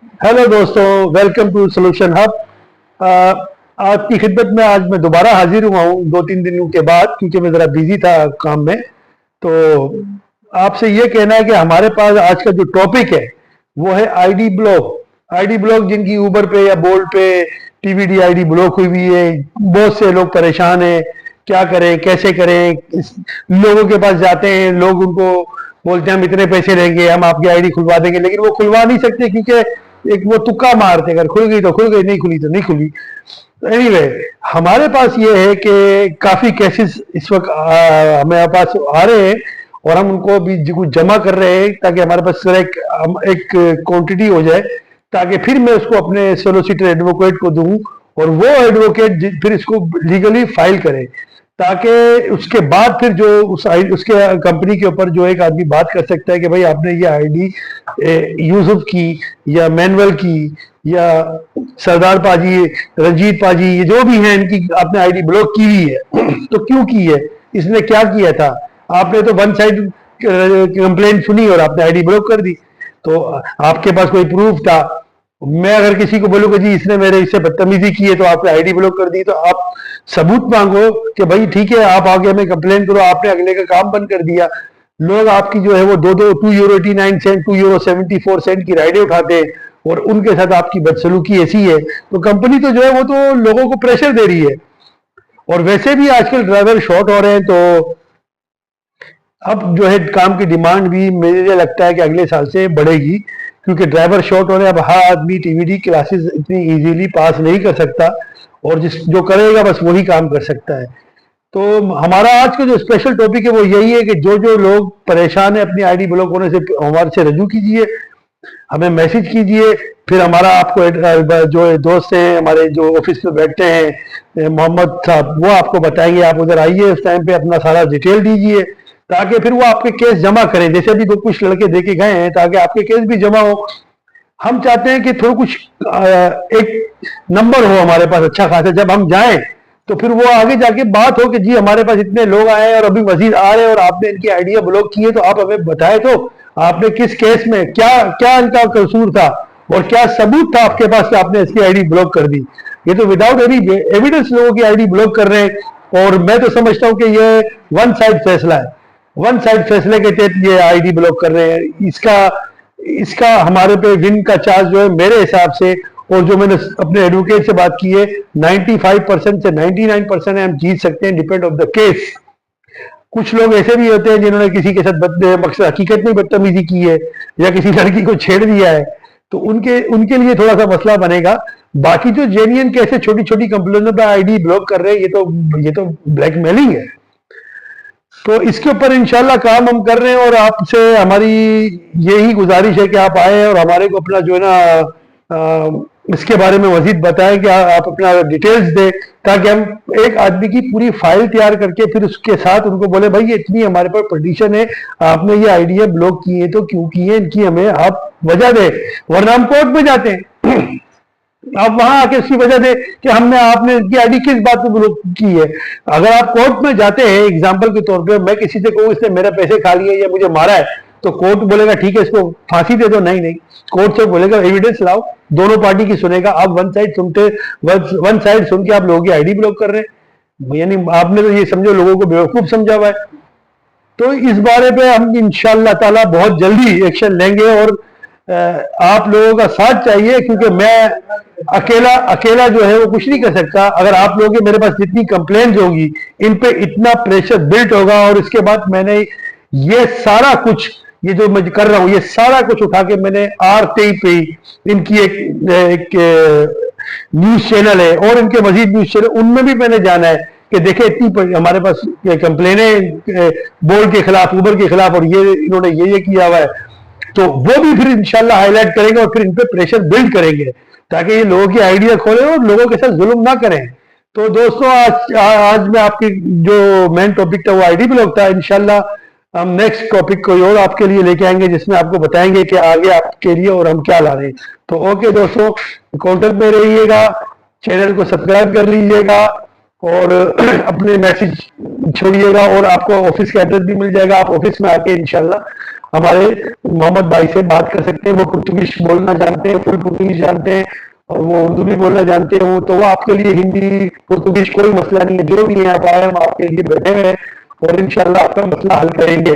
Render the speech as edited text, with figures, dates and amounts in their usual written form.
Hello दोस्तों, welcome to solution hub. आपकी खिदमत में आज मैं दोबारा हाजिर हुआ हूँ 2-3 दिनों के बाद, क्योंकि मैं ज़रा बिजी था काम में। तो आपसे ये कहना है कि हमारे पास आज का जो टॉपिक है वो है आईडी ब्लॉक। आईडी ब्लॉक जिनकी ऊबर पे या बोल्ट पे टीवीडी आईडी ब्लॉक हुई हुई है, बहुत से लोग परेशान हैं। क्या करें, कैसे करें? लोगों के पास जाते हैं, लोग उनको बोलते हैं हम इतने पैसे लेंगे, हम आपकी आईडी खुलवा देंगे, लेकिन वो खुलवा नहीं सकते क्योंकि एक वो तुक्का मारते, अगर खुल गई तो खुल गई, नहीं खुली तो नहीं खुली। एनीवे हमारे पास ये है कि काफी केसेस इस वक्त हमारे पास आ रहे हैं और हम उनको भी कुछ जमा कर रहे हैं ताकि हमारे पास सर एक क्वांटिटी हो जाए, ताकि फिर मैं उसको अपने सोलिसिटर एडवोकेट को दूं और वो एडवोकेट फिर इसको लीगली फाइल करे, ताकि उसके बाद फिर जो उसके कंपनी के ऊपर जो एक आदमी बात कर सकता है कि भाई आपने ये आईडी यूसुफ की या मैनुअल की या सरदार पाजी, रंजीत पाजी, ये जो भी हैं, इनकी आपने आईडी ब्लॉक की हुई है तो क्यों की है, इसने क्या किया था? आपने तो वन साइड कंप्लेंट सुनी और आपने आईडी ब्लॉक कर दी। तो आपके पास कोई प्रूफ था? मैं अगर किसी को बोलूंगा जी इसने मेरे इससे बदतमीजी की है तो आपने आईडी ब्लॉक कर दी, तो आप सबूत मांगो कि भाई ठीक है आप आगे हमें कंप्लेन करो, आपने अगले का काम बंद कर दिया। लोग आपकी जो है वो दो दो €2.89 €2.74 की राइडें उठाते हैं और उनके साथ आपकी बदसलूकी ऐसी है, तो कंपनी तो जो है वो तो लोगों को प्रेशर दे रही है। और वैसे भी आजकल ड्राइवर शॉर्ट हो रहे हैं, तो अब जो है काम की डिमांड भी मुझे लगता है कि अगले साल से बढ़ेगी, क्योंकि ड्राइवर शॉर्ट हो रहे हैं। अब हर आदमी टीवीडी क्लासेस इतनी इजीली पास नहीं कर सकता और जिस जो करेगा बस वही काम कर सकता है। तो हमारा आज का जो स्पेशल टॉपिक है वो यही है कि जो जो लोग परेशान है अपनी आईडी ब्लॉक होने से, हमारे से रजू कीजिए, हमें मैसेज कीजिए। फिर हमारा आपको जो दोस्त हैं हमारे जो ऑफिस में बैठते हैं, मोहम्मद साहब, वो आपको बताएंगे। आप उधर आइए, उस टाइम पे अपना सारा डिटेल दीजिए, ताकि फिर वो आपके केस जमा करें, जैसे अभी कुछ लड़के देके गए हैं, ताकि आपके केस भी जमा हो। हम चाहते हैं कि थोड़ा कुछ एक नंबर हो हमारे पास अच्छा खासा, जब हम जाएं तो फिर वो आगे जाके बात हो कि जी हमारे पास इतने लोग आए हैं और अभी मजीद आ रहे हैं और आपने इनकी आइडिया ब्लॉक की है, तो आप हमें बताएं तो आपने किस केस में क्या क्या इनका कसूर था और क्या सबूत था आपके पास कि आपने इसकी आईडी ब्लॉक कर दी। ये तो विदाउट एनी एविडेंस लोगों की आईडी ब्लॉक कर रहे हैं, और मैं तो समझता हूं कि ये वन साइड फैसला है। वन साइड फैसले के तहत ये आईडी ब्लॉक कर रहे हैं। इसका इसका हमारे पे विन का चार्ज जो है मेरे हिसाब से, और जो मैंने अपने एडवोकेट से बात की है, 95% से 99% हम जीत सकते हैं, डिपेंड ऑफ द केस। कुछ लोग ऐसे भी होते हैं जिन्होंने किसी के साथ मकसद हकीकत में बदतमीजी की है या किसी लड़की को छेड़ दिया है, तो उनके उनके लिए थोड़ा सा मसला बनेगा। बाकी जो जेन्युइन केस है, छोटी छोटी कंप्लेनों पर आईडी ब्लॉक कर रहे हैं, ये तो ब्लैकमेलिंग है। तो इसके ऊपर इंशाल्लाह काम हम कर रहे हैं, और आपसे हमारी यही गुजारिश है कि आप आए और हमारे को अपना जो है ना इसके बारे में मजीद बताएं कि आप अपना डिटेल्स दें, ताकि हम एक आदमी की पूरी फाइल तैयार करके फिर उसके साथ उनको बोले भाई ये इतनी हमारे पास पटिशन है, आपने ये आइडिया ब्लॉक किए तो क्यों किए, इनकी हमें आप वजह दें, वरना हम कोर्ट में जाते हैं। आप वहां आके उसकी वजह दे कि हमने आपने इनकी आईडी किस बात पे ब्लॉक की है। अगर आप कोर्ट में जाते हैं, एग्जाम्पल के तौर पे मैं किसी से कहूँ इसने मेरे पैसे खा लिए या मुझे मारा है, तो कोर्ट बोलेगा ठीक है इसको फांसी दे दो। नहीं नहीं, कोर्ट से बोलेगा एविडेंस लाओ, दोनों पार्टी की सुनेगा। आप वन साइड सुन के आप लोगों की आईडी ब्लॉक कर रहे हैं, यानी आपने तो ये समझो लोगों को बेवकूफ समझा हुआ है। तो इस बारे पे हम इंशाअल्लाह ताला बहुत जल्दी एक्शन लेंगे, और आप लोगों का साथ चाहिए, क्योंकि मैं अकेला अकेला जो है वो कुछ नहीं कर सकता। अगर आप लोगों के मेरे पास जितनी कंप्लेंट होगी, इन पे इतना प्रेशर बिल्ट होगा, और इसके बाद मैंने ये सारा कुछ, ये जो मैं कर रहा हूँ, ये सारा कुछ उठा के मैंने RTI पे इनकी एक न्यूज चैनल है और इनके मजीद न्यूज चैनल, उनमें भी मैंने जाना है कि देखे इतनी हमारे पास कंप्लेनें बोर्ड के खिलाफ, उबर के खिलाफ, और ये इन्होंने ये किया हुआ है, तो वो भी फिर इंशाल्लाह हाईलाइट करेंगे और फिर इन पे प्रेशर बिल्ड करेंगे, ताकि ये लोगों की आइडिया खोलें और लोगों के साथ जुल्म ना करें। तो दोस्तों आज मैं आपकी जो मेन टॉपिक था वो आईडी ब्लॉक था। इंशाल्लाह हम नेक्स्ट टॉपिक कोई और आपके लिए लेके आएंगे, जिसमें आपको बताएंगे कि आगे आपके लिए और हम क्या ला रहे हैं। तो ओके दोस्तों, कॉन्टेक्ट में रहिएगा, चैनल को सब्सक्राइब कर लीजिएगा और अपने मैसेज छोड़िएगा, और आपको ऑफिस का एड्रेस भी मिल जाएगा। आप ऑफिस में आके इंशाल्लाह हमारे मोहम्मद भाई से बात कर सकते हैं। वो पुर्तगीज बोलना जानते हैं, फुल पुर्तगीज जानते हैं, और वो उर्दू भी बोलना जानते हैं। तो वो आपके लिए हिंदी पुर्तगीज कोई मसला नहीं है, जो भी नहीं आ पाए हम आपके लिए बैठे हुए हैं और इंशाल्लाह आपका मसला हल करेंगे।